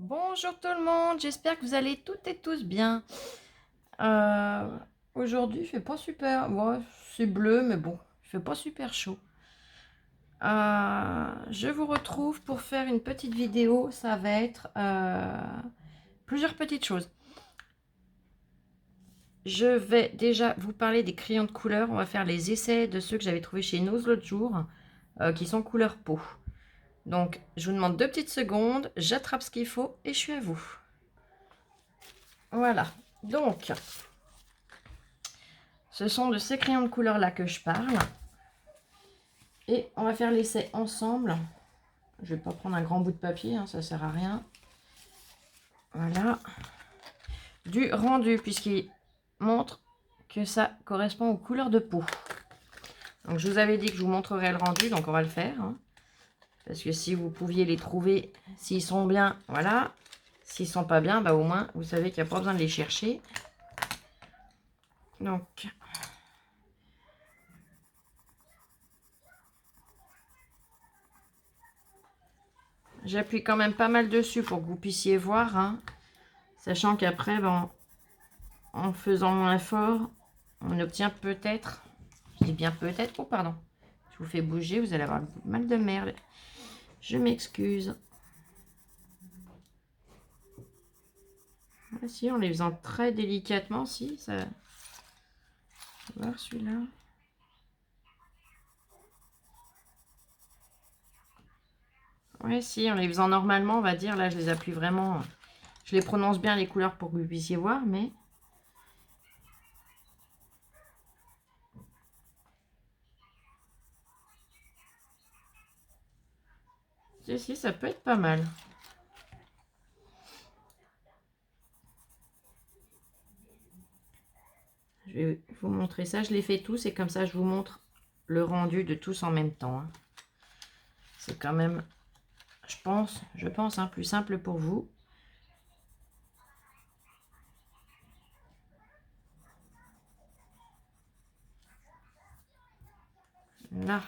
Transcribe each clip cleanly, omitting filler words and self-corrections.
Bonjour tout le monde, j'espère que vous allez toutes et tous bien. Aujourd'hui, il fait pas super. Ouais, c'est bleu, mais bon, il fait pas super chaud. Je vous retrouve pour faire une petite vidéo. Ça va être plusieurs petites choses. Je vais déjà vous parler des crayons de couleur. On va faire les essais de ceux que j'avais trouvés chez Nose l'autre jour, qui sont couleur peau. Donc, je vous demande 2 petites secondes, j'attrape ce qu'il faut et je suis à vous. Voilà. Donc, ce sont de ces crayons de couleur là que je parle. Et on va faire l'essai ensemble. Je vais pas prendre un grand bout de papier, hein, ça sert à rien. Voilà. Du rendu, puisqu'il montre que ça correspond aux couleurs de peau. Donc je vous avais dit que je vous montrerai le rendu, donc on va le faire. Hein. Parce que si vous pouviez les trouver, s'ils sont bien, voilà. S'ils sont pas bien, bah au moins vous savez qu'il n'y a pas besoin de les chercher. Donc j'appuie quand même pas mal dessus pour que vous puissiez voir. Hein. Sachant qu'après, ben, en faisant moins fort, on obtient peut-être, je dis bien peut-être, oh pardon, je vous fais bouger, vous allez avoir mal de merde. Je m'excuse. Ah, si, en les faisant très délicatement, si, ça... On va voir celui-là. Ouais, si, en les faisant normalement, on va dire, là, je les appuie vraiment... Je les prononce bien les couleurs pour que vous puissiez voir, mais... Si, ça peut être pas mal. Je vais vous montrer ça. Je les fais tous et comme ça, je vous montre le rendu de tous en même temps. Hein. C'est quand même, je pense, hein, plus simple pour vous. Là.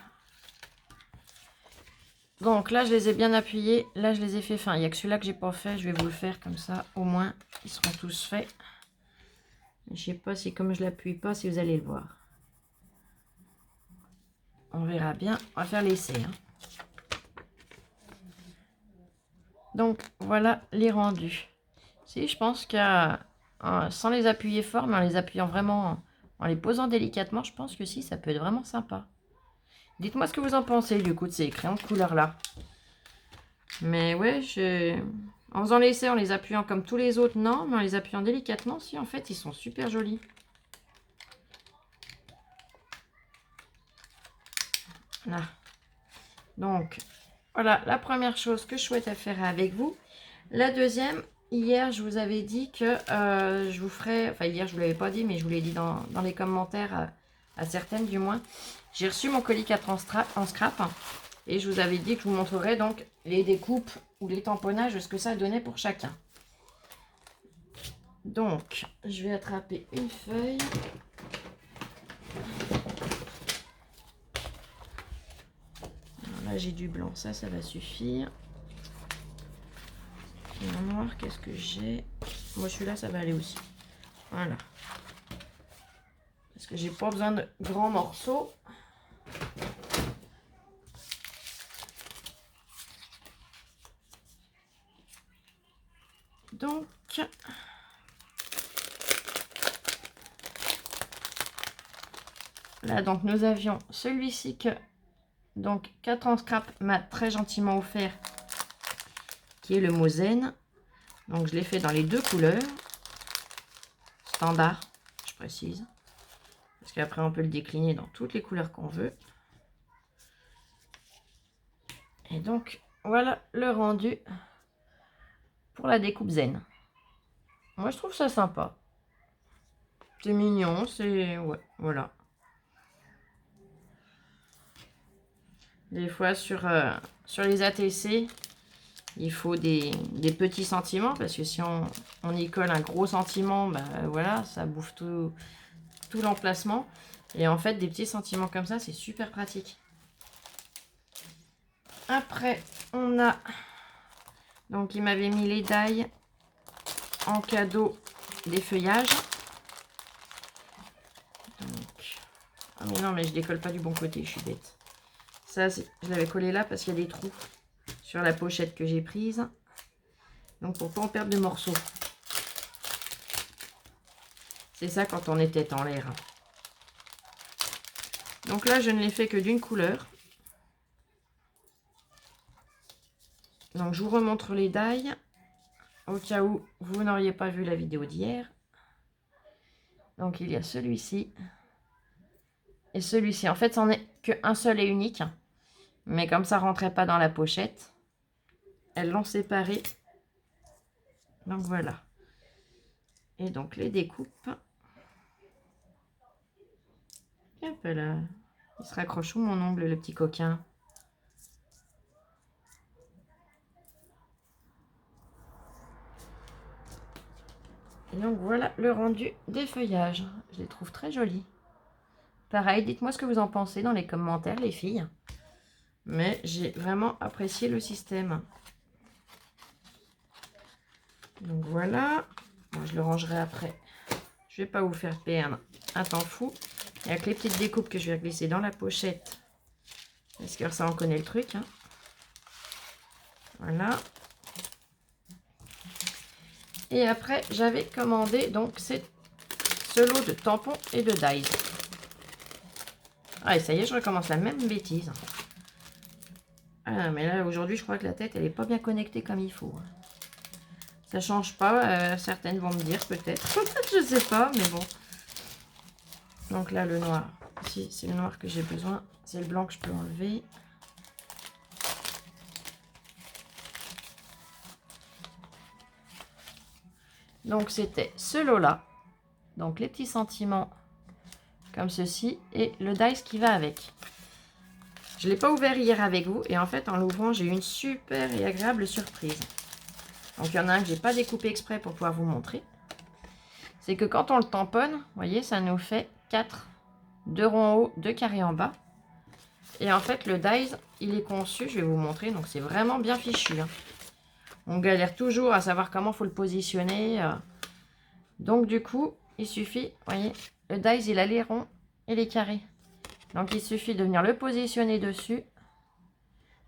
Donc là, je les ai bien appuyés. Là, je les ai fait fins. Il n'y a que celui-là que j'ai pas fait. Je vais vous le faire comme ça. Au moins, ils seront tous faits. Je sais pas si, comme je l'appuie pas, si vous allez le voir. On verra bien. On va faire l'essai. Hein. Donc, voilà les rendus. Si, je pense qu'à sans les appuyer fort, mais en les appuyant vraiment, en les posant délicatement, je pense que si, ça peut être vraiment sympa. Dites-moi ce que vous en pensez, du coup, de ces crayons de couleur-là. Mais ouais, en faisant l'essai, en les appuyant comme tous les autres, non. Mais en les appuyant délicatement, si, en fait, ils sont super jolis. Là. Donc, voilà la première chose que je souhaitais faire avec vous. La deuxième, hier, je vous avais dit que je vous ferais... Enfin, hier, je ne vous l'avais pas dit, mais je vous l'ai dit dans les commentaires, à certaines du moins. J'ai reçu mon colis 4 en scrap. Et je vous avais dit que je vous montrerais donc les découpes ou les tamponnages, ce que ça donnait pour chacun. Donc, je vais attraper une feuille. Alors là, j'ai du blanc, ça va suffire. Et en noir, qu'est-ce que j'ai? Moi, celui-là, ça va aller aussi. Voilà. Parce que j'ai pas besoin de grands morceaux. Donc, là, donc nous avions celui-ci que donc 4 en scrap m'a très gentiment offert, qui est le Mosen. Donc je l'ai fait dans les deux couleurs standard, je précise, parce qu'après on peut le décliner dans toutes les couleurs qu'on veut. Et donc voilà le rendu pour la découpe zen. Moi je trouve ça sympa, c'est mignon, c'est ouais, voilà. Des fois sur les ATC, il faut des petits sentiments, parce que si on y colle un gros sentiment, bah voilà, ça bouffe tout l'emplacement. Et en fait, des petits sentiments comme ça, c'est super pratique. Après, on a Donc, il m'avait mis les die en cadeau des feuillages. Donc, ah mais non, mais je décolle pas du bon côté, je suis bête. Ça, je l'avais collé là parce qu'il y a des trous sur la pochette que j'ai prise. Donc, pour pas en perdre de morceaux. C'est ça quand on est tête en l'air. Donc là, je ne l'ai fait que d'une couleur. Donc, je vous remontre les die au cas où vous n'auriez pas vu la vidéo d'hier. Donc, il y a celui-ci et celui-ci. En fait, c'en est qu'un seul et unique. Mais comme ça ne rentrait pas dans la pochette, elles l'ont séparé. Donc, voilà. Et donc, les découpes. Hop là. Il se raccroche où mon ongle, le petit coquin? Et donc voilà le rendu des feuillages. Je les trouve très jolis. Pareil, dites-moi ce que vous en pensez dans les commentaires, les filles. Mais j'ai vraiment apprécié le système. Donc voilà. Moi, je le rangerai après. Je ne vais pas vous faire perdre un temps fou. Il y a que les petites découpes que je vais glisser dans la pochette. Parce que ça, on connaît le truc. Hein. Voilà. Et après, j'avais commandé donc ce lot de tampons et de dies. Ah, et ça y est, je recommence la même bêtise. Ah, mais là, aujourd'hui, je crois que la tête, elle n'est pas bien connectée comme il faut. Ça change pas. Certaines vont me dire peut-être. Je sais pas, mais bon. Donc là, le noir. Ici, c'est le noir que j'ai besoin. C'est le blanc que je peux enlever. Donc, c'était ce lot-là. Donc, les petits sentiments comme ceci. Et le dice qui va avec. Je ne l'ai pas ouvert hier avec vous. Et en fait, en l'ouvrant, j'ai eu une super et agréable surprise. Donc, il y en a un que je n'ai pas découpé exprès pour pouvoir vous montrer. C'est que quand on le tamponne, vous voyez, ça nous fait 4. 2 ronds en haut, 2 carrés en bas. Et en fait, le dies, il est conçu, je vais vous montrer, donc c'est vraiment bien fichu. Hein. On galère toujours à savoir comment il faut le positionner. Donc du coup, il suffit, vous voyez, le dies, il a les ronds et les carrés. Donc il suffit de venir le positionner dessus.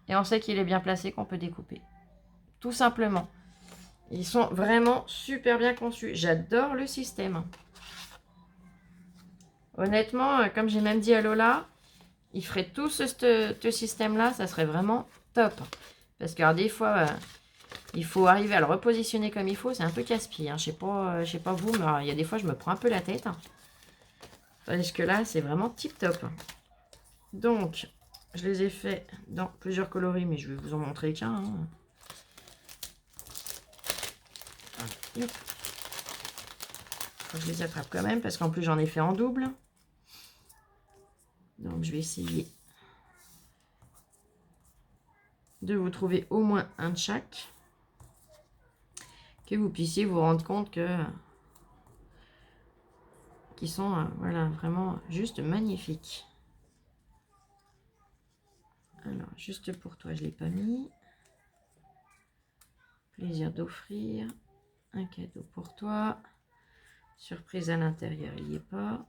Et on sait qu'il est bien placé, qu'on peut découper. Tout simplement. Ils sont vraiment super bien conçus. J'adore le système. Honnêtement, comme j'ai même dit à Lola, il ferait tout ce système-là, ça serait vraiment top. Parce que alors, des fois, il faut arriver à le repositionner comme il faut. C'est un peu casse-pied. Hein. Je sais pas vous, mais il y a des fois, je me prends un peu la tête. Hein. Parce que là, c'est vraiment tip-top. Donc, je les ai fait dans plusieurs coloris, mais je vais vous en montrer qu'un. Hein. Hop. Faut que je les attrape quand même, parce qu'en plus, j'en ai fait en double. Donc, je vais essayer de vous trouver au moins un de chaque. Que vous puissiez vous rendre compte que qu'ils sont voilà, vraiment juste magnifiques. Alors, juste pour toi, je ne l'ai pas mis. Plaisir d'offrir. Un cadeau pour toi. Surprise à l'intérieur, il n'y est pas.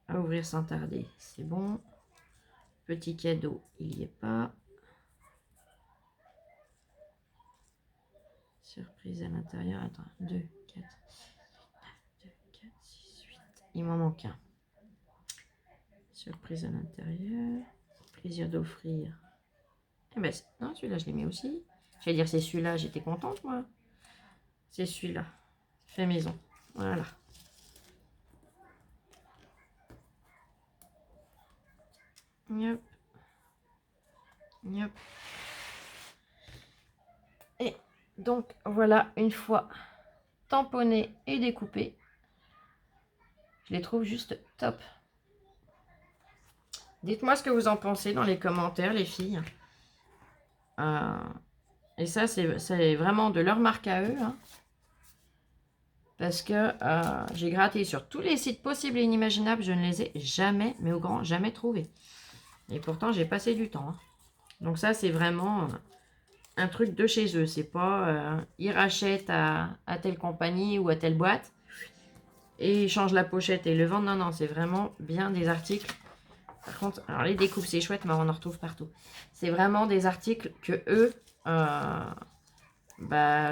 À ouvrir sans tarder, c'est bon. Petit cadeau, il n'y est pas. Surprise à l'intérieur. Attends, 2, 4, 2, 4, 6, 8. Il m'en manque un. Surprise à l'intérieur. Plaisir d'offrir. Eh ben, non, celui-là, je l'ai mis aussi. J'allais dire, c'est celui-là, j'étais contente, moi. C'est celui-là. Fait maison. Voilà. Yep. Yep. Et donc, voilà, une fois tamponné et découpé, je les trouve juste top. Dites-moi ce que vous en pensez dans les commentaires, les filles. Et ça, c'est vraiment de leur marque à eux. Hein. Parce que j'ai gratté sur tous les sites possibles et inimaginables. Je ne les ai jamais, mais au grand, jamais trouvés. Et pourtant, j'ai passé du temps. Hein. Donc ça, c'est vraiment un truc de chez eux. C'est pas ils rachètent à telle compagnie ou à telle boîte et ils changent la pochette et le vendent. Non, non, c'est vraiment bien des articles. Par contre, alors les découpes, c'est chouette, mais on en retrouve partout. C'est vraiment des articles que eux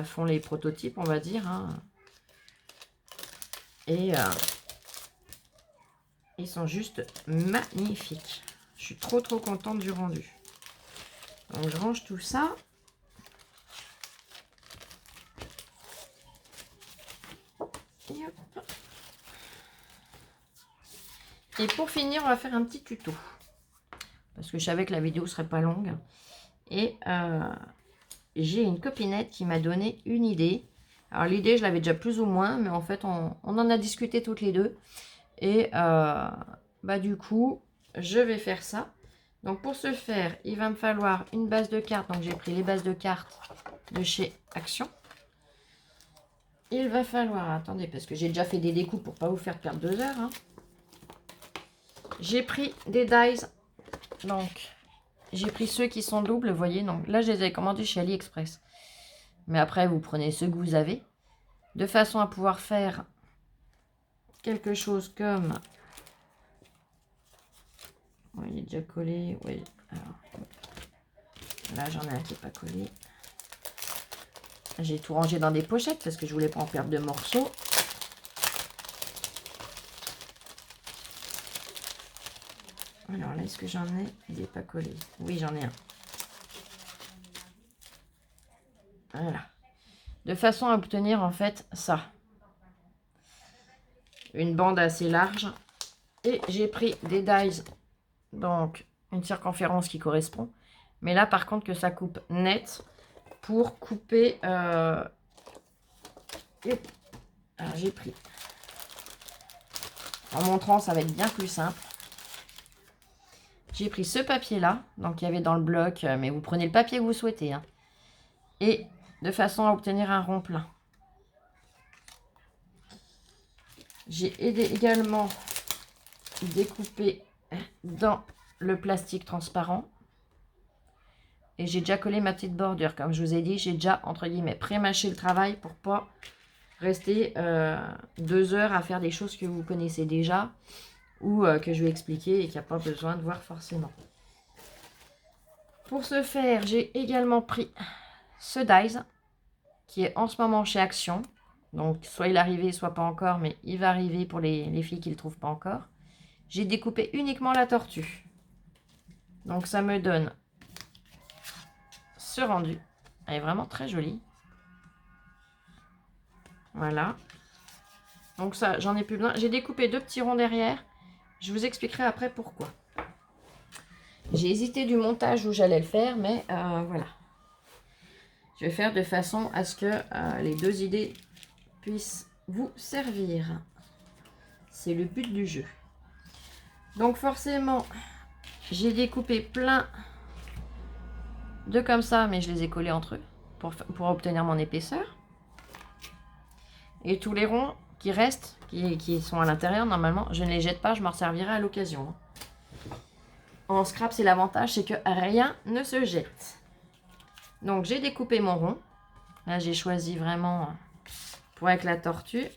font les prototypes, on va dire. Hein. Et ils sont juste magnifiques. Je suis trop contente du rendu. Donc je range tout ça. Et pour finir, on va faire un petit tuto. Parce que je savais que la vidéo serait pas longue. Et j'ai une copinette qui m'a donné une idée. Alors l'idée, je l'avais déjà plus ou moins, mais en fait, on en a discuté toutes les deux. Et du coup, je vais faire ça. Donc pour ce faire, il va me falloir une base de cartes. Donc j'ai pris les bases de cartes de chez Action. Il va falloir, attendez, parce que j'ai déjà fait des découpes pour pas vous faire perdre 2 heures. Hein. J'ai pris des dies. Donc j'ai pris ceux qui sont doubles, vous voyez. Donc là, je les ai commandés chez AliExpress. Mais après, vous prenez ceux que vous avez. De façon à pouvoir faire quelque chose comme... Oui, il est déjà collé. Oui. Alors, là, j'en ai un qui n'est pas collé. J'ai tout rangé dans des pochettes parce que je voulais pas en perdre de morceaux. Alors là, est-ce que j'en ai? Il n'est pas collé. Oui, j'en ai un. Voilà. De façon à obtenir en fait ça. Une bande assez large. Et j'ai pris des dies. Donc, une circonférence qui correspond. Mais là, par contre, que ça coupe net pour couper... Alors, j'ai pris... En montrant, ça va être bien plus simple. J'ai pris ce papier-là. Donc, il y avait dans le bloc. Mais vous prenez le papier que vous souhaitez. Hein. Et de façon à obtenir un rond plein. J'ai également découpé dans le plastique transparent. Et j'ai déjà collé ma petite bordure. Comme je vous ai dit, j'ai déjà, entre guillemets, pré-mâché le travail pour pas rester 2 heures à faire des choses que vous connaissez déjà ou que je vais expliquer et qu'il n'y a pas besoin de voir forcément. Pour ce faire, j'ai également pris ce dies qui est en ce moment chez Action. Donc, soit il est arrivé, soit pas encore, mais il va arriver pour les filles qui ne le trouvent pas encore. J'ai découpé uniquement la tortue. Donc, ça me donne ce rendu. Elle est vraiment très jolie. Voilà. Donc ça, j'en ai plus besoin. J'ai découpé 2 petits ronds derrière. Je vous expliquerai après pourquoi. J'ai hésité du montage où j'allais le faire, mais voilà. Je vais faire de façon à ce que les 2 idées puissent vous servir. C'est le but du jeu. Donc forcément, j'ai découpé plein de comme ça, mais je les ai collés entre eux pour obtenir mon épaisseur. Et tous les ronds qui restent, qui sont à l'intérieur, normalement, je ne les jette pas, je m'en servirai à l'occasion. En scrap, c'est l'avantage, c'est que rien ne se jette. Donc, j'ai découpé mon rond. Là, j'ai choisi vraiment, pour avec la tortue,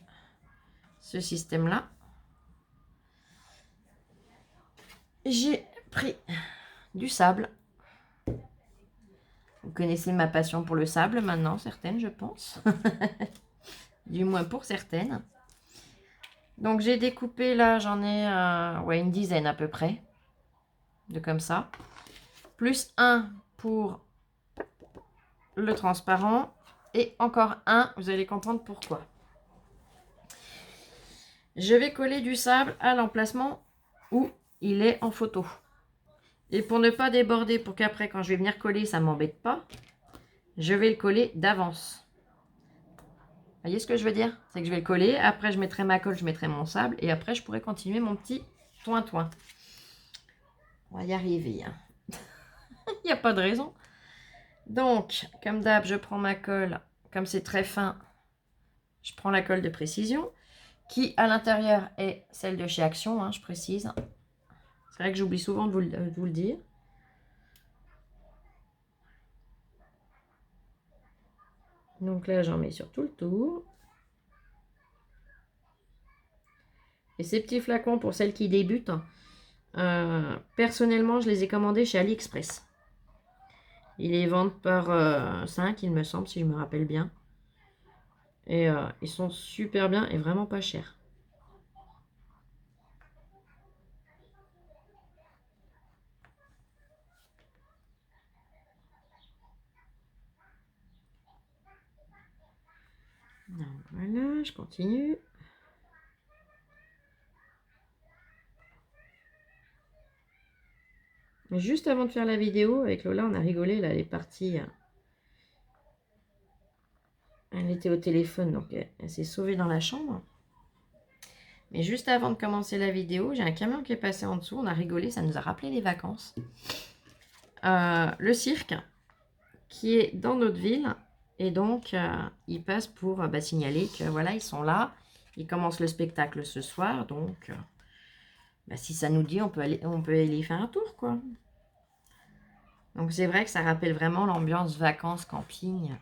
ce système-là. J'ai pris du sable. Vous connaissez ma passion pour le sable maintenant, certaines, je pense. Du moins pour certaines. Donc, j'ai découpé, là, j'en ai une dizaine à peu près. De comme ça. Plus un pour le transparent. Et encore un, vous allez comprendre pourquoi. Je vais coller du sable à l'emplacement où il est en photo. Et pour ne pas déborder, pour qu'après, quand je vais venir coller, ça ne m'embête pas, je vais le coller d'avance. Vous voyez ce que je veux dire? C'est que je vais le coller, après je mettrai ma colle, je mettrai mon sable, et après je pourrai continuer mon petit toin-toin. On va y arriver. Hein. Il n'y a pas de raison. Donc, comme d'hab, je prends ma colle, comme c'est très fin, je prends la colle de précision, qui à l'intérieur est celle de chez Action, hein, je précise. C'est vrai que j'oublie souvent de vous le dire. Donc là, j'en mets sur tout le tour. Et ces petits flacons, pour celles qui débutent, personnellement, je les ai commandés chez AliExpress. Ils les vendent par 5, il me semble, si je me rappelle bien. Et ils sont super bien et vraiment pas chers. Donc voilà, je continue. Juste avant de faire la vidéo, avec Lola, on a rigolé, là, elle est partie. Elle était au téléphone, donc elle s'est sauvée dans la chambre. Mais juste avant de commencer la vidéo, j'ai un camion qui est passé en dessous, on a rigolé, ça nous a rappelé les vacances. Le cirque, qui est dans notre ville, et donc ils passent pour signaler que voilà, ils sont là, ils commencent le spectacle ce soir, donc si ça nous dit, on peut aller faire un tour, quoi. Donc c'est vrai que ça rappelle vraiment l'ambiance vacances, camping,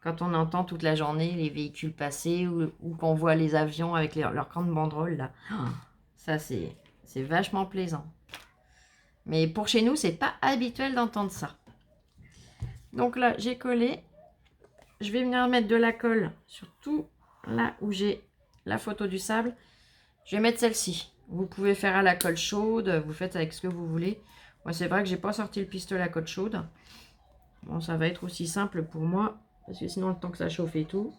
quand on entend toute la journée les véhicules passer ou qu'on voit les avions avec leurs grandes banderoles, là. Ça, c'est vachement plaisant. Mais pour chez nous, c'est pas habituel d'entendre ça. Donc là, j'ai collé. Je vais venir mettre de la colle sur tout là où j'ai la photo du sable. Je vais mettre celle-ci. Vous pouvez faire à la colle chaude. Vous faites avec ce que vous voulez. Moi, c'est vrai que j'ai pas sorti le pistolet à colle chaude. Bon, ça va être aussi simple pour moi. Parce que sinon, le temps que ça chauffe et tout.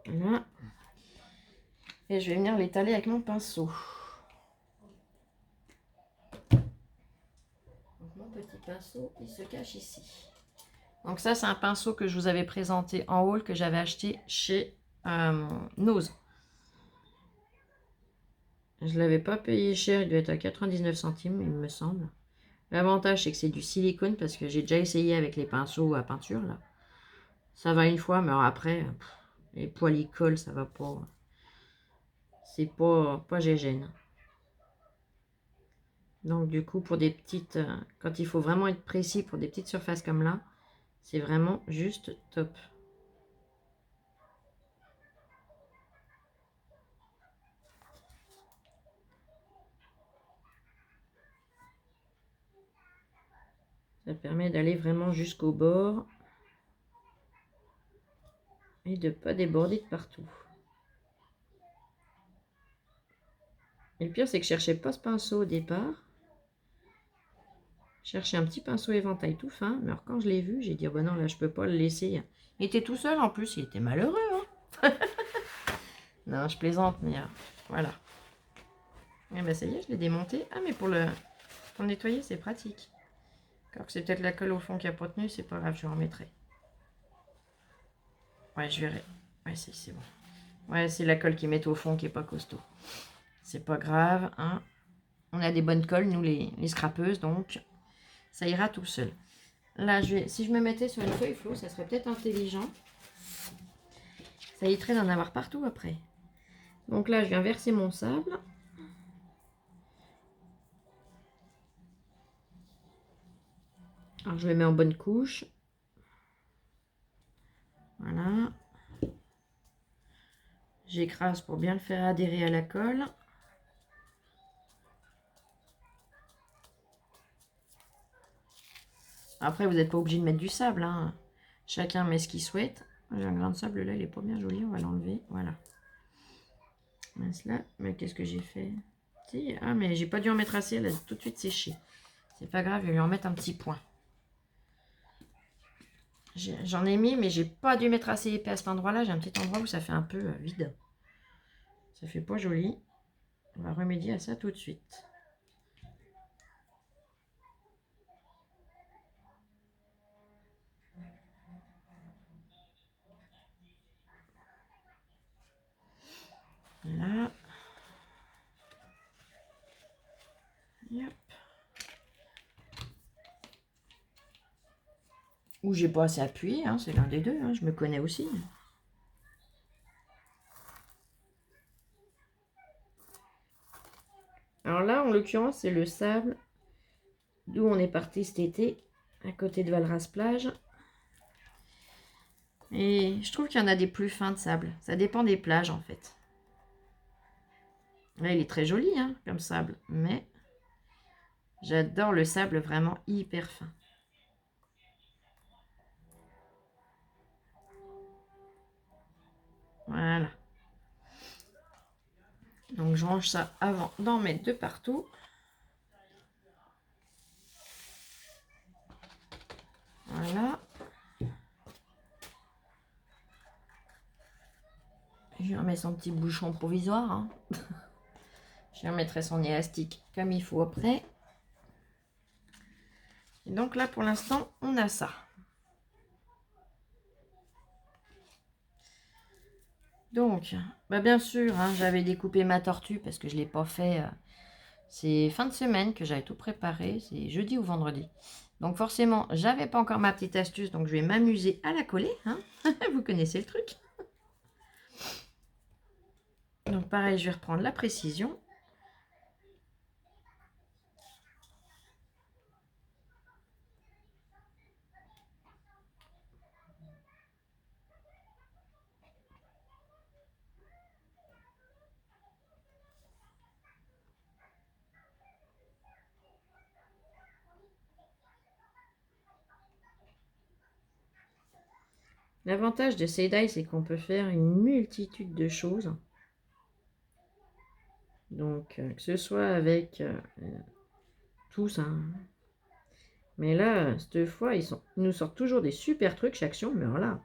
Voilà. Et je vais venir l'étaler avec mon pinceau. Donc mon petit pinceau, il se cache ici. Donc ça, c'est un pinceau que je vous avais présenté en haul, que j'avais acheté chez Nose. Je ne l'avais pas payé cher, il doit être à 99 centimes, il me semble. L'avantage, c'est que c'est du silicone, parce que j'ai déjà essayé avec les pinceaux à peinture, là. Ça va une fois, mais après, les poils y collent, ça va pas. C'est pas gégène. Donc du coup, pour des petites... quand il faut vraiment être précis pour des petites surfaces comme là, c'est vraiment juste top. Ça permet d'aller vraiment jusqu'au bord et de ne pas déborder de partout. Et le pire, c'est que je cherchais pas ce pinceau au départ. Je cherchais un petit pinceau éventail tout fin. Mais alors quand je l'ai vu, j'ai dit, oh, bah non, là, je peux pas le laisser. Il était tout seul en plus, il était malheureux. Hein. Non, je plaisante, mais voilà. Et ben ça y est, je l'ai démonté. Ah, mais pour le nettoyer, c'est pratique. Alors que c'est peut-être la colle au fond qui a pas tenu, c'est pas grave, je remettrai. Ouais, je verrai. Ouais, c'est bon. Ouais, c'est la colle qui met au fond qui est pas costaud. C'est pas grave, hein. On a des bonnes colles, nous les scrapeuses, donc ça ira tout seul. Là, si je me mettais sur une feuille floue, ça serait peut-être intelligent. Ça éviterait d'en avoir partout après. Donc là, je viens verser mon sable. Alors, je le mets en bonne couche. Voilà. J'écrase pour bien le faire adhérer à la colle. Après, vous n'êtes pas obligé de mettre du sable. Hein. Chacun met ce qu'il souhaite. J'ai un grain de sable là, il est pas bien joli. On va l'enlever. Voilà. Là, mais qu'est-ce que j'ai fait? Si, ah, mais j'ai pas dû en mettre assez. Elle a tout de suite séché. C'est pas grave, je vais lui en mettre un petit point. J'en ai mis, mais j'ai pas dû mettre assez épais à cet endroit-là. J'ai un petit endroit où ça fait un peu vide. Ça fait pas joli. On va remédier à ça tout de suite. Là. Yep. Ou j'ai pas assez appuyé, hein, c'est l'un des deux, hein, je me connais aussi. Alors là, en l'occurrence, c'est le sable d'où on est parti cet été, à côté de Valras-Plage. Et je trouve qu'il y en a des plus fins de sable. Ça dépend des plages, en fait. Là, il est très joli, hein, comme sable. Mais j'adore le sable vraiment hyper fin. Voilà. Donc, je range ça avant d'en mettre de partout. Voilà. Je vais remettre son petit bouchon provisoire. Hein. Je remettrai son élastique comme il faut après. Et donc là, pour l'instant, on a ça. Donc, bah bien sûr, hein, j'avais découpé ma tortue parce que je ne l'ai pas fait. C'est fin de semaine que j'avais tout préparé. C'est jeudi ou vendredi. Donc forcément, j'avais pas encore ma petite astuce. Donc je vais m'amuser à la coller. Hein. Vous connaissez le truc. Donc pareil, je vais reprendre la précision. L'avantage de ces die, c'est qu'on peut faire une multitude de choses. Donc, que ce soit avec tous, hein. Mais là, cette fois, ils nous sortent toujours des super trucs, chaque action. Mais voilà,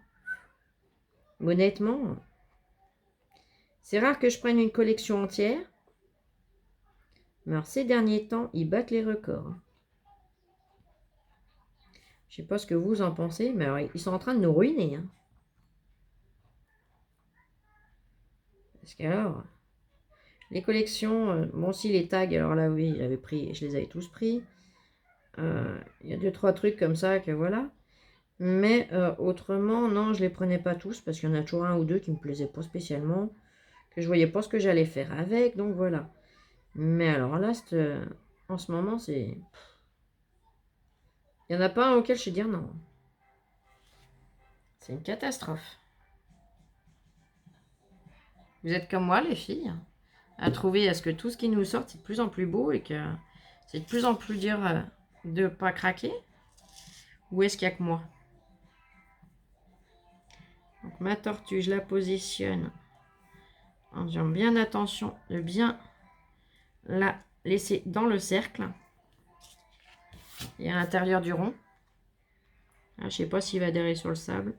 honnêtement, c'est rare que je prenne une collection entière. Mais alors, ces derniers temps, ils battent les records. Je sais pas ce que vous en pensez, mais alors, ils sont en train de nous ruiner. Hein. Parce qu'alors, les collections, bon, si les tags, alors là, oui, j'avais pris, je les avais tous pris. Il y a 2-3 trucs comme ça que voilà. Mais autrement, non, je les prenais pas tous parce qu'il y en a toujours un ou deux qui me plaisaient pas spécialement, que je voyais pas ce que j'allais faire avec, donc voilà. Mais alors là, en ce moment, c'est... Il n'y en a pas un auquel je sais dire non. C'est une catastrophe. Vous êtes comme moi, les filles, à trouver à ce que tout ce qui nous sort, c'est de plus en plus beau et que c'est de plus en plus dur de ne pas craquer. Ou est-ce qu'il n'y a que moi? Donc ma tortue, je la positionne en faisant bien attention de bien la laisser dans le cercle et à l'intérieur du rond. Je ne sais pas s'il va adhérer sur le sable,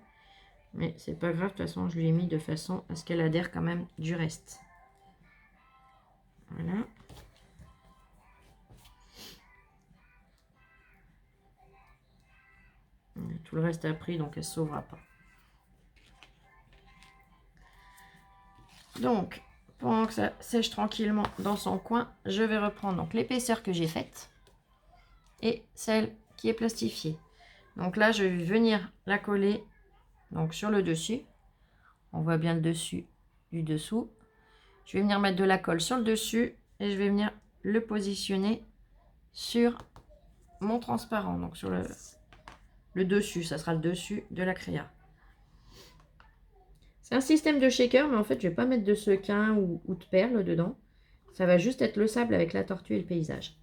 mais c'est pas grave, de toute façon je lui ai mis de façon à ce qu'elle adhère quand même du reste. Voilà. Tout le reste a pris, donc elle ne se sauvera pas. Donc, pendant que ça sèche tranquillement dans son coin, je vais reprendre donc l'épaisseur que j'ai faite et celle qui est plastifiée. Donc là, je vais venir la coller donc sur le dessus. On voit bien le dessus du dessous. Je vais venir mettre de la colle sur le dessus et je vais venir le positionner sur mon transparent, donc sur le dessus. Ça sera le dessus de la créa. C'est un système de shaker, mais en fait, je ne vais pas mettre de sequin ou de perles dedans. Ça va juste être le sable avec la tortue et le paysage.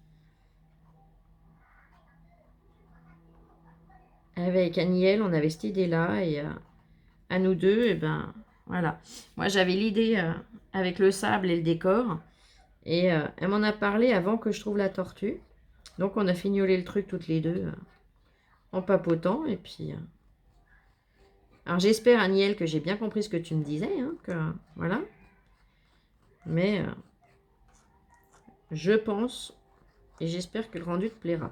Avec Aniel, on avait cette idée-là, et à nous deux, et ben voilà. Moi, j'avais l'idée avec le sable et le décor, et elle m'en a parlé avant que je trouve la tortue. Donc, on a fignolé le truc toutes les deux en papotant, et puis... Alors, j'espère, Aniel, que j'ai bien compris ce que tu me disais, hein, que voilà. Mais je pense, et j'espère que le rendu te plaira.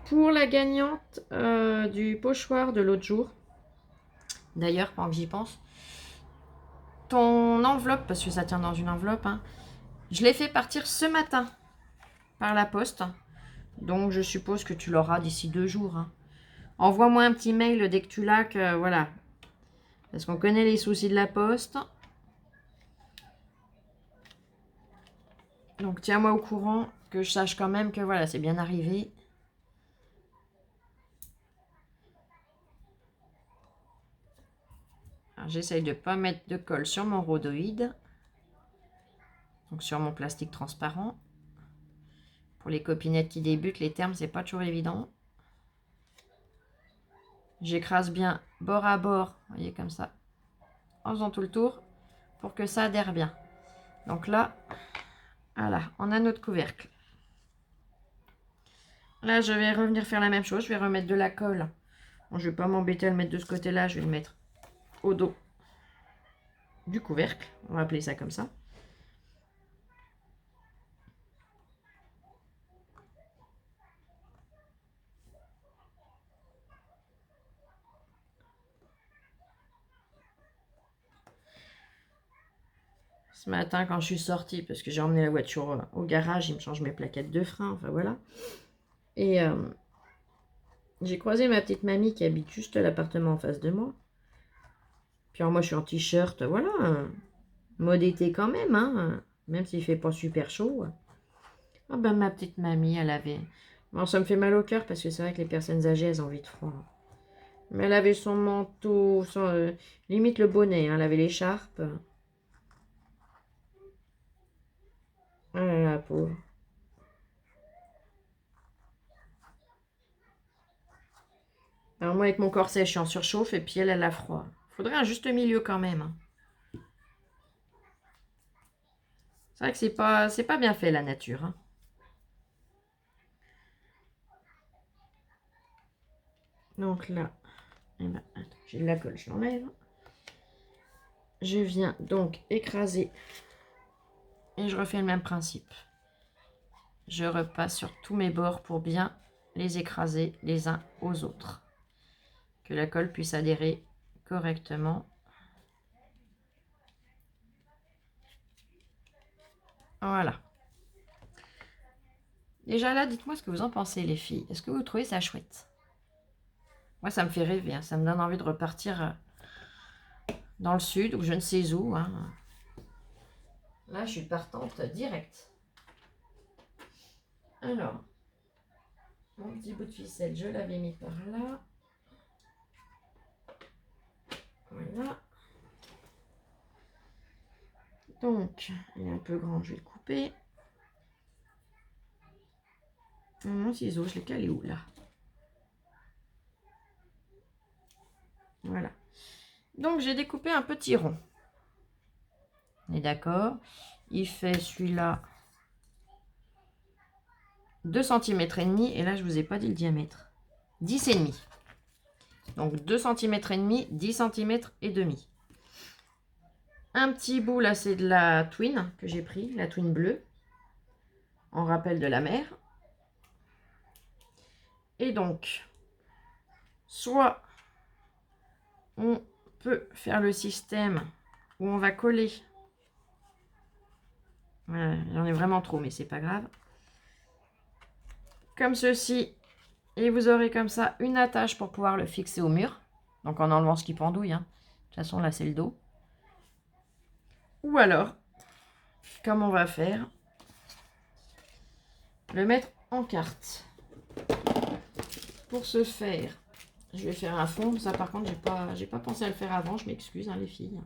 Pour la gagnante du pochoir de l'autre jour, d'ailleurs, pendant que j'y pense, ton enveloppe, parce que ça tient dans une enveloppe, hein, je l'ai fait partir ce matin par la poste. Donc, je suppose que tu l'auras d'ici 2 jours. Hein. Envoie-moi un petit mail dès que tu l'as, que voilà. Parce qu'on connaît les soucis de la poste. Donc, tiens-moi au courant, que je sache quand même que voilà, c'est bien arrivé. J'essaye de ne pas mettre de colle sur mon rhodoïde. Donc, sur mon plastique transparent. Pour les copinettes qui débutent, les termes, c'est pas toujours évident. J'écrase bien bord à bord, vous voyez, comme ça, en faisant tout le tour, pour que ça adhère bien. Donc là, voilà, on a notre couvercle. Là, je vais revenir faire la même chose. Je vais remettre de la colle. Bon, je ne vais pas m'embêter à le mettre de ce côté-là. Je vais le mettre au dos du couvercle. On va appeler ça comme ça. Ce matin, quand je suis sortie, parce que j'ai emmené la voiture au garage, il me change mes plaquettes de frein, enfin voilà. Et j'ai croisé ma petite mamie qui habite juste à l'appartement en face de moi. Puis alors, moi, je suis en t-shirt, voilà, mode été quand même, hein, même s'il fait pas super chaud. Ah ben, ma petite mamie, elle avait... Bon, ça me fait mal au cœur, parce que c'est vrai que les personnes âgées, elles ont envie de froid. Mais elle avait son manteau, limite le bonnet, hein, elle avait l'écharpe. Ah là là, pauvre. Alors moi, avec mon corset, je suis en surchauffe, et puis elle, elle a froid. Faudrait un juste milieu quand même. Hein. C'est vrai que c'est pas bien fait, la nature. Hein. Donc là, eh ben, attends, j'ai de la colle, je l'enlève. Je viens donc écraser, et je refais le même principe. Je repasse sur tous mes bords pour bien les écraser les uns aux autres. Que la colle puisse adhérer correctement. Voilà. Déjà là, dites-moi ce que vous en pensez, les filles. Est-ce que vous trouvez ça chouette? Moi, ça me fait rêver. Hein. Ça me donne envie de repartir dans le sud ou je ne sais où. Hein. Là, je suis partante direct. Alors, mon petit bout de ficelle, je l'avais mis par là. Voilà. Donc, il est un peu grand, je vais le couper. Mon ciseau, je l'ai calé où, là? Voilà. Donc, j'ai découpé un petit rond. On est d'accord? Il fait celui-là 2 cm et demi. Et là, je ne vous ai pas dit le diamètre. 10 et demi. Donc, 2 cm et demi, 10 cm et demi. Un petit bout, là, c'est de la twine que j'ai pris, la twine bleue, en rappel de la mer. Et donc, soit on peut faire le système où on va coller. Voilà, j'en ai vraiment trop, mais c'est pas grave. Comme ceci. Et vous aurez comme ça une attache pour pouvoir le fixer au mur. Donc en enlevant ce qui pendouille. Hein. De toute façon, là, c'est le dos. Ou alors, comme on va faire, le mettre en carte. Pour ce faire, je vais faire un fond. Ça, par contre, j'ai pas pensé à le faire avant. Je m'excuse, hein, les filles.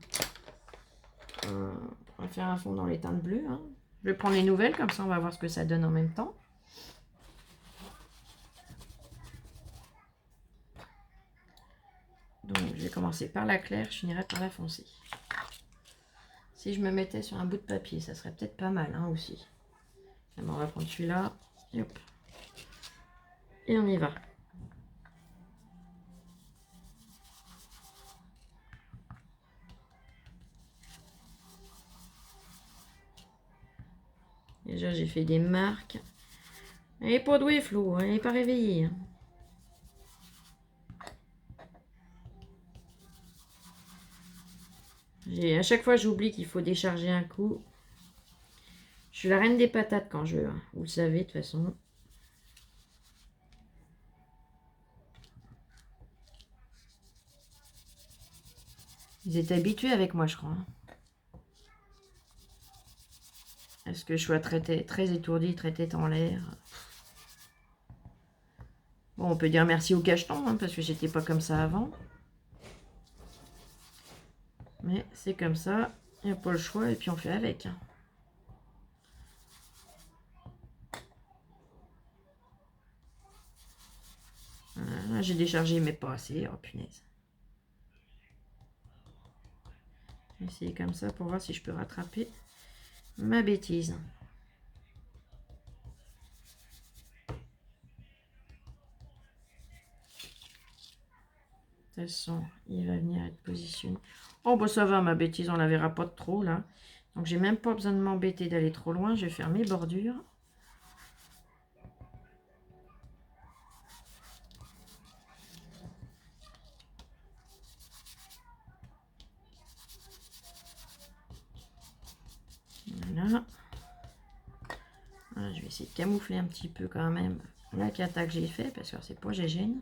On va faire un fond dans les teintes bleues. Hein. Je vais prendre les nouvelles, comme ça, on va voir ce que ça donne en même temps. Donc, je vais commencer par la claire, je finirai par la foncée. Si je me mettais sur un bout de papier, ça serait peut-être pas mal hein, aussi. Alors, on va prendre celui-là. Et hop. Et on y va. Déjà, j'ai fait des marques. Elle n'est pas douée, Flo. Elle n'est pas réveillée. À chaque fois, j'oublie qu'il faut décharger un coup. Je suis la reine des patates quand je veux. Hein. Vous le savez, de toute façon. Ils étaient habitués avec moi, je crois. Hein. Est-ce que je sois très étourdie, très tête en l'air? Bon, on peut dire merci au cacheton, hein, parce que j'étais pas comme ça avant. Mais c'est comme ça. Il n'y a pas le choix et puis on fait avec. Hein. Voilà, j'ai déchargé, mais pas assez. Oh punaise. Je vais essayer comme ça pour voir si je peux rattraper ma bêtise. De toute façon, il va venir être positionné. Oh, bah ça va, ma bêtise, on la verra pas trop, là. Donc, j'ai même pas besoin de m'embêter d'aller trop loin. Je vais faire mes bordures. Voilà. Voilà, je vais essayer de camoufler un petit peu quand même la cata que j'ai fait, parce que c'est pas gégène.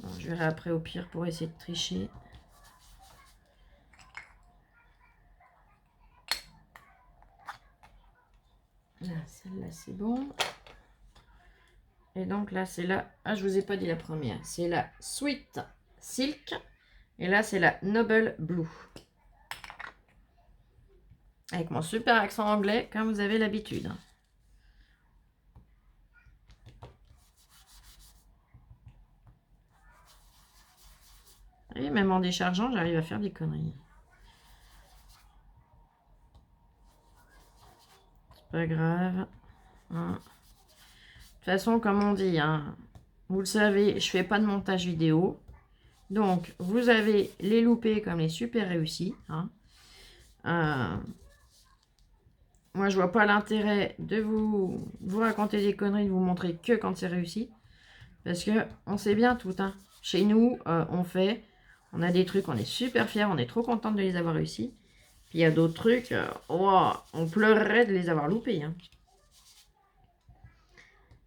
Bon, je verrai après au pire pour essayer de tricher. Là, celle-là, c'est bon. Et donc là, c'est la... Ah, je vous ai pas dit la première. C'est la Sweet Silk. Et là, c'est la Noble Blue. Avec mon super accent anglais, comme vous avez l'habitude. Et même en déchargeant, j'arrive à faire des conneries. C'est pas grave. Hein. De toute façon, comme on dit, hein, vous le savez, je fais pas de montage vidéo. Donc, vous avez les loupés comme les super réussis. Hein. Moi, je vois pas l'intérêt de vous raconter des conneries, de vous montrer que quand c'est réussi. Parce que on sait bien tout. Hein. Chez nous, on a des trucs, on est super fiers, on est trop contente de les avoir réussis. Puis il y a d'autres trucs, on pleurerait de les avoir loupés. Hein.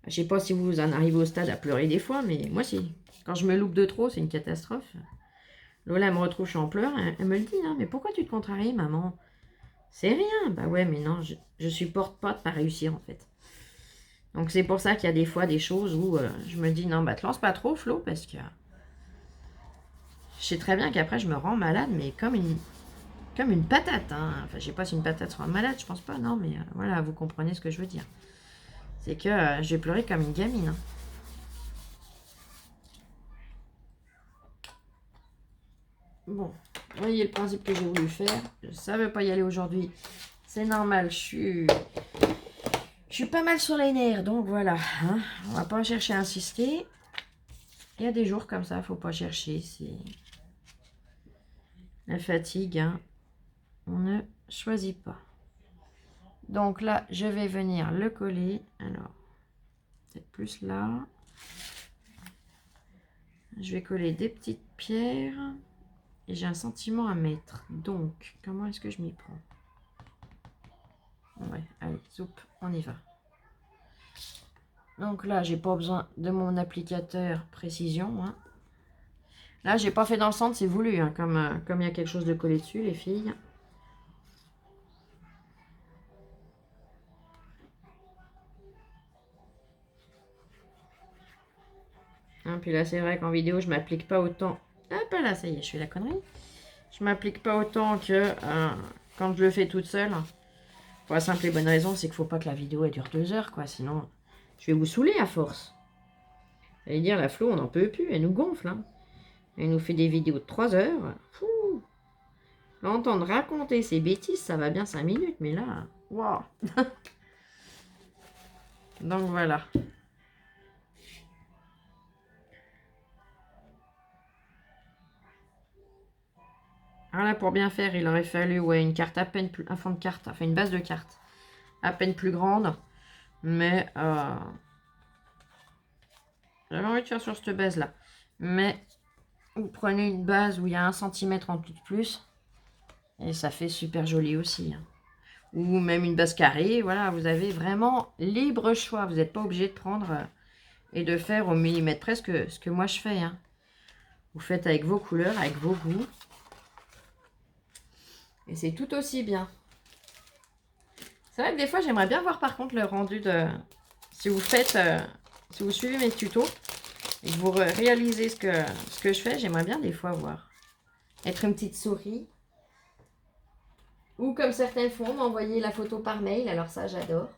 Je sais pas si vous en arrivez au stade à pleurer des fois, mais moi si. Quand je me loupe de trop, c'est une catastrophe. Lola elle me retrouve, je suis en pleurs, elle me le dit, hein, mais pourquoi tu te contraries, maman? C'est rien. Bah ouais, mais non, je supporte pas de pas réussir en fait. Donc c'est pour ça qu'il y a des fois des choses où je me dis, non, bah te lance pas trop, Flo, parce que je sais très bien qu'après je me rends malade, mais comme une patate. Hein. Enfin, je sais pas si une patate sera malade, je pense pas, non, mais voilà, vous comprenez ce que je veux dire. C'est que j'ai pleuré comme une gamine. Hein. Bon, vous voyez le principe que j'ai voulu faire. Je ne savais pas y aller aujourd'hui. C'est normal, je suis pas mal sur les nerfs, donc voilà. Hein. On va pas chercher à insister. Il y a des jours comme ça, faut pas chercher. C'est la fatigue. Hein. On ne choisit pas. Donc là, je vais venir le coller. Alors, peut-être plus là. Je vais coller des petites pierres. Et j'ai un sentiment à mettre. Donc, comment est-ce que je m'y prends? Ouais, allez, soup, on y va. Donc là, j'ai pas besoin de mon applicateur précision. Hein. Là, j'ai pas fait dans le centre, c'est voulu. Hein, comme il y a quelque chose de collé dessus, les filles. Hein, puis là, c'est vrai qu'en vidéo, je m'applique pas autant. Hop là, ça y est, je fais la connerie. Je m'applique pas autant que quand je le fais toute seule. Pour la simple et bonne raison, c'est qu'il faut pas que la vidéo elle dure 2 heures, quoi. Sinon, je vais vous saouler à force. Vous allez dire, la Flo, on n'en peut plus, elle nous gonfle. Hein. Elle nous fait des vidéos de 3 heures. Fou. L'entendre raconter ses bêtises, ça va bien 5 minutes, mais là, waouh. Donc voilà. Alors là, pour bien faire, il aurait fallu une carte à peine plus... un fond de carte, enfin une base de carte à peine plus grande. Mais j'avais envie de faire sur cette base-là. Mais Vous prenez une base où il y a 1 centimètre en tout de plus. Et ça fait super joli aussi. Hein. Ou même une base carrée. Voilà, vous avez vraiment libre choix. Vous n'êtes pas obligé de prendre et de faire au millimètre presque ce que moi je fais. Hein. Vous faites avec vos couleurs, avec vos goûts. Et c'est tout aussi bien. C'est vrai que des fois, j'aimerais bien voir par contre le rendu de... Si vous faites... si vous suivez mes tutos et que vous réalisez ce que je fais, j'aimerais bien des fois voir. Être une petite souris. Ou comme certaines font, m'envoyer la photo par mail. Alors ça, j'adore.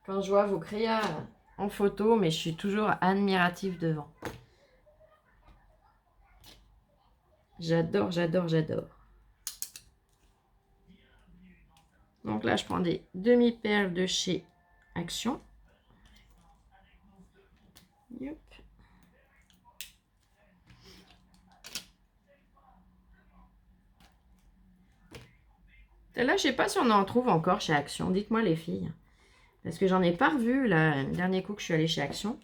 Quand je vois vos créas en photo, mais je suis toujours admirative devant. J'adore, j'adore, j'adore. Donc là, je prends des demi-perles de chez Action. Yep. Celle-là, je sais pas si on en trouve encore chez Action. Dites-moi les filles. Parce que j'en ai pas revu là, le dernier coup que je suis allée chez Action.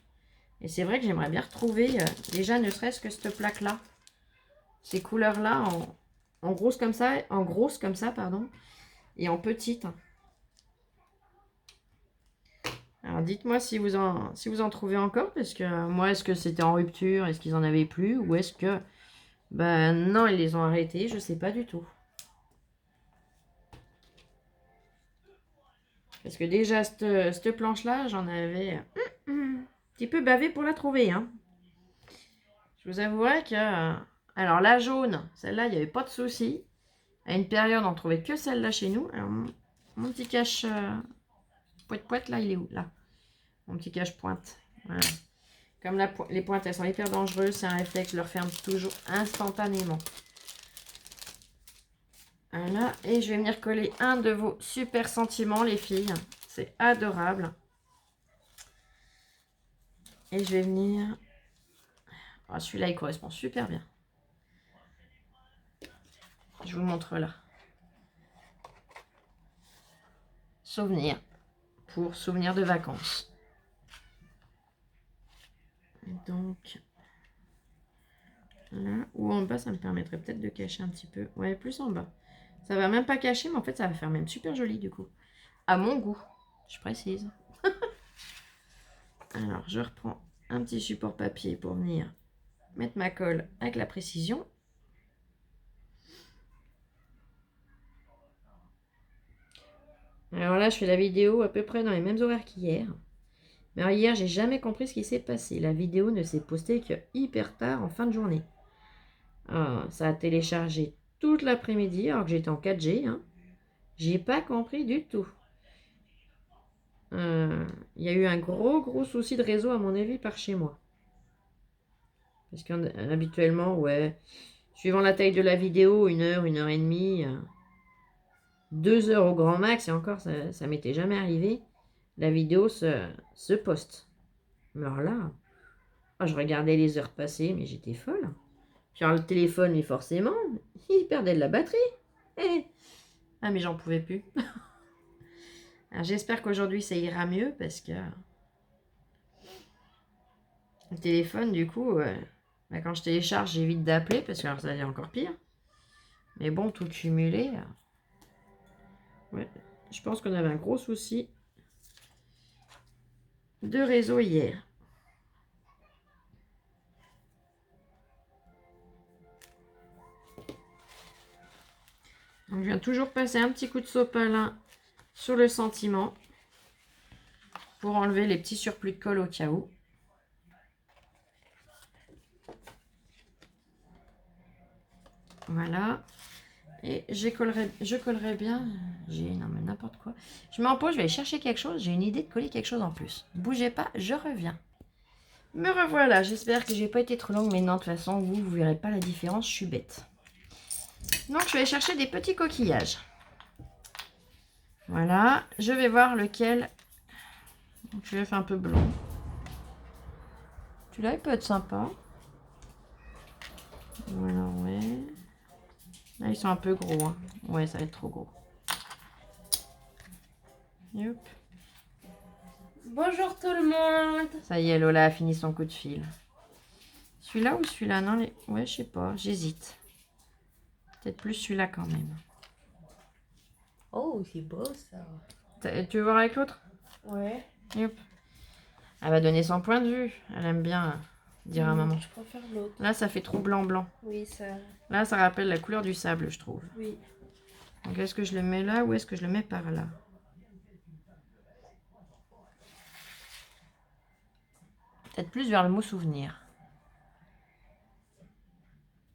Et c'est vrai que j'aimerais bien retrouver déjà ne serait-ce que cette plaque-là. Ces couleurs-là en grosse comme ça, pardon. Et en petite. Alors dites-moi si vous en trouvez encore. Parce que moi, est-ce que c'était en rupture? Est-ce qu'ils en avaient plus? Ou est-ce que... Ben non, ils les ont arrêtés. Je sais pas du tout. Parce que déjà, cette planche-là, j'en avais un petit peu bavé pour la trouver. Hein. Je vous avouerai que... alors la jaune, celle-là, il n'y avait pas de souci. À une période, on trouvait que celle-là chez nous. Alors mon petit cache poète, là, il est où? Là. Mon petit cache pointe. Voilà. Comme les pointes, elles sont hyper dangereuses. C'est un réflexe, je le referme toujours instantanément. Voilà. Et je vais venir coller un de vos super sentiments, les filles. C'est adorable. Et je vais venir... oh, celui-là, il correspond super bien. Je vous le montre là. Souvenir. Pour souvenir de vacances. Donc, là, ou en bas, ça me permettrait peut-être de cacher un petit peu. Ouais, plus en bas. Ça va même pas cacher, mais en fait, ça va faire même super joli du coup. À mon goût, je précise. Alors, je reprends un petit support papier pour venir mettre ma colle avec la précision. Alors là, je fais la vidéo à peu près dans les mêmes horaires qu'hier. Mais alors, hier, j'ai jamais compris ce qui s'est passé. La vidéo ne s'est postée que hyper tard en fin de journée. Ah, ça a téléchargé toute l'après-midi alors que j'étais en 4G. Hein. J'ai pas compris du tout. Il y a eu un gros souci de réseau à mon avis par chez moi. Parce qu'habituellement, ouais, suivant la taille de la vidéo, 1 heure, 1 heure et demie, 2 heures au grand max, et encore, ça m'était jamais arrivé, la vidéo se poste. Mais alors là, je regardais les heures passées, mais j'étais folle. Puis alors, le téléphone, mais forcément, il perdait de la batterie. Eh. Ah, mais j'en pouvais plus. Alors, j'espère qu'aujourd'hui, ça ira mieux, parce que le téléphone, du coup, bah, quand je télécharge, j'évite d'appeler, parce que alors, ça devient encore pire. Mais bon, tout cumulé... ouais, je pense qu'on avait un gros souci de réseau hier. Donc, je viens toujours passer un petit coup de sopalin sur le sentiment pour enlever les petits surplus de colle au cas où. Voilà. Et je collerai bien. Non mais n'importe quoi. Je mets en pause, je vais aller chercher quelque chose. J'ai une idée de coller quelque chose en plus. Bougez pas, je reviens. Me revoilà. J'espère que j'ai pas été trop longue, mais non, de toute façon, vous verrez pas la différence. Je suis bête. Donc, je vais aller chercher des petits coquillages. Voilà. Je vais voir lequel. Donc, je vais faire un peu blanc. Celui-là, il peut être sympa. Voilà, ouais. Là, ils sont un peu gros. Hein. Ouais, ça va être trop gros. Yep. Bonjour tout le monde. Ça y est, Lola a fini son coup de fil. Celui-là ou celui-là? Non, ouais, je sais pas, j'hésite. Peut-être plus celui-là quand même. Oh, c'est beau ça. Tu veux voir avec l'autre? Ouais. Yep. Elle va donner son point de vue. Elle aime bien dire à maman. Je préfère l'autre. Là, ça fait trop blanc-blanc. Oui, ça. Là, ça rappelle la couleur du sable, je trouve. Oui. Donc, est-ce que je le mets là ou est-ce que je le mets par là? Peut-être plus vers le mot souvenir.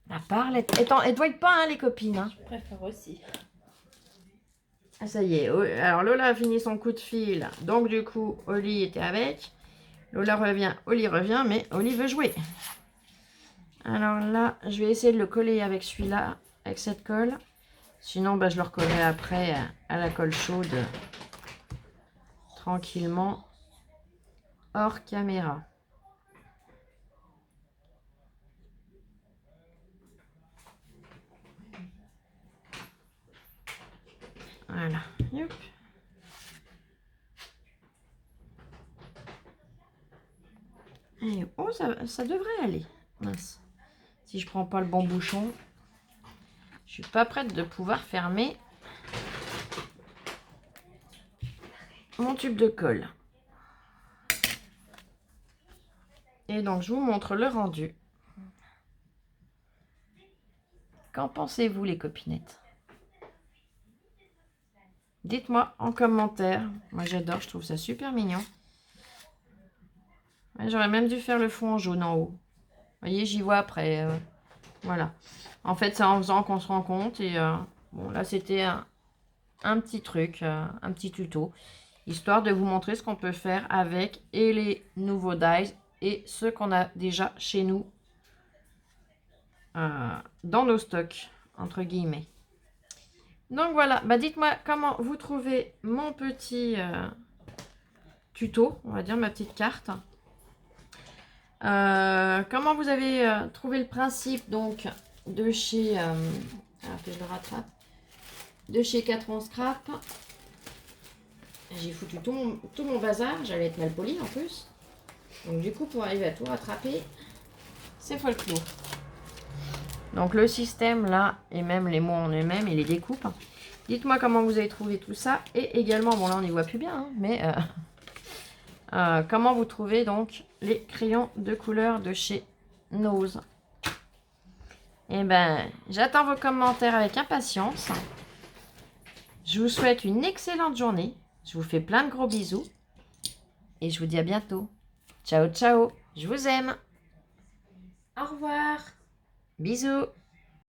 La parle, elle doit être pas, hein, les copines. Hein. Je préfère aussi. Ah, ça y est. Alors, Lola a fini son coup de fil. Donc, du coup, Oli était avec. Lola revient, Oli revient, mais Oli veut jouer. Alors là, je vais essayer de le coller avec celui-là, avec cette colle. Sinon, bah, je le recollerai après à la colle chaude, tranquillement, hors caméra. Voilà. Youp. Et, oh, ça devrait aller. Mince. Si je prends pas le bon bouchon, je suis pas prête de pouvoir fermer mon tube de colle. Et donc, je vous montre le rendu. Qu'en pensez-vous, les copinettes? Dites-moi en commentaire. Moi, j'adore, je trouve ça super mignon. Ouais, j'aurais même dû faire le fond en jaune en haut. Vous voyez, j'y vois après. Voilà. En fait, c'est en faisant qu'on se rend compte. Et bon, là, c'était un petit truc, un petit tuto. Histoire de vous montrer ce qu'on peut faire avec et les nouveaux dies et ceux qu'on a déjà chez nous dans nos stocks, entre guillemets. Donc voilà, bah dites-moi comment vous trouvez mon petit tuto, on va dire ma petite carte. Comment vous avez trouvé le principe donc de chez alors que je le rattrape, de chez 4 en scrap. J'ai foutu tout mon bazar, j'allais être mal poli en plus. Donc du coup, pour arriver à tout rattraper, c'est folklore. Donc le système là, et même les mots en eux-mêmes et les découpes. Dites-moi comment vous avez trouvé tout ça. Et également, bon là on n'y voit plus bien, hein, mais comment vous trouvez donc les crayons de couleur de chez Nose. Et ben, j'attends vos commentaires avec impatience. Je vous souhaite une excellente journée. Je vous fais plein de gros bisous. Et je vous dis à bientôt. Ciao, ciao. Je vous aime. Au revoir. Bisous.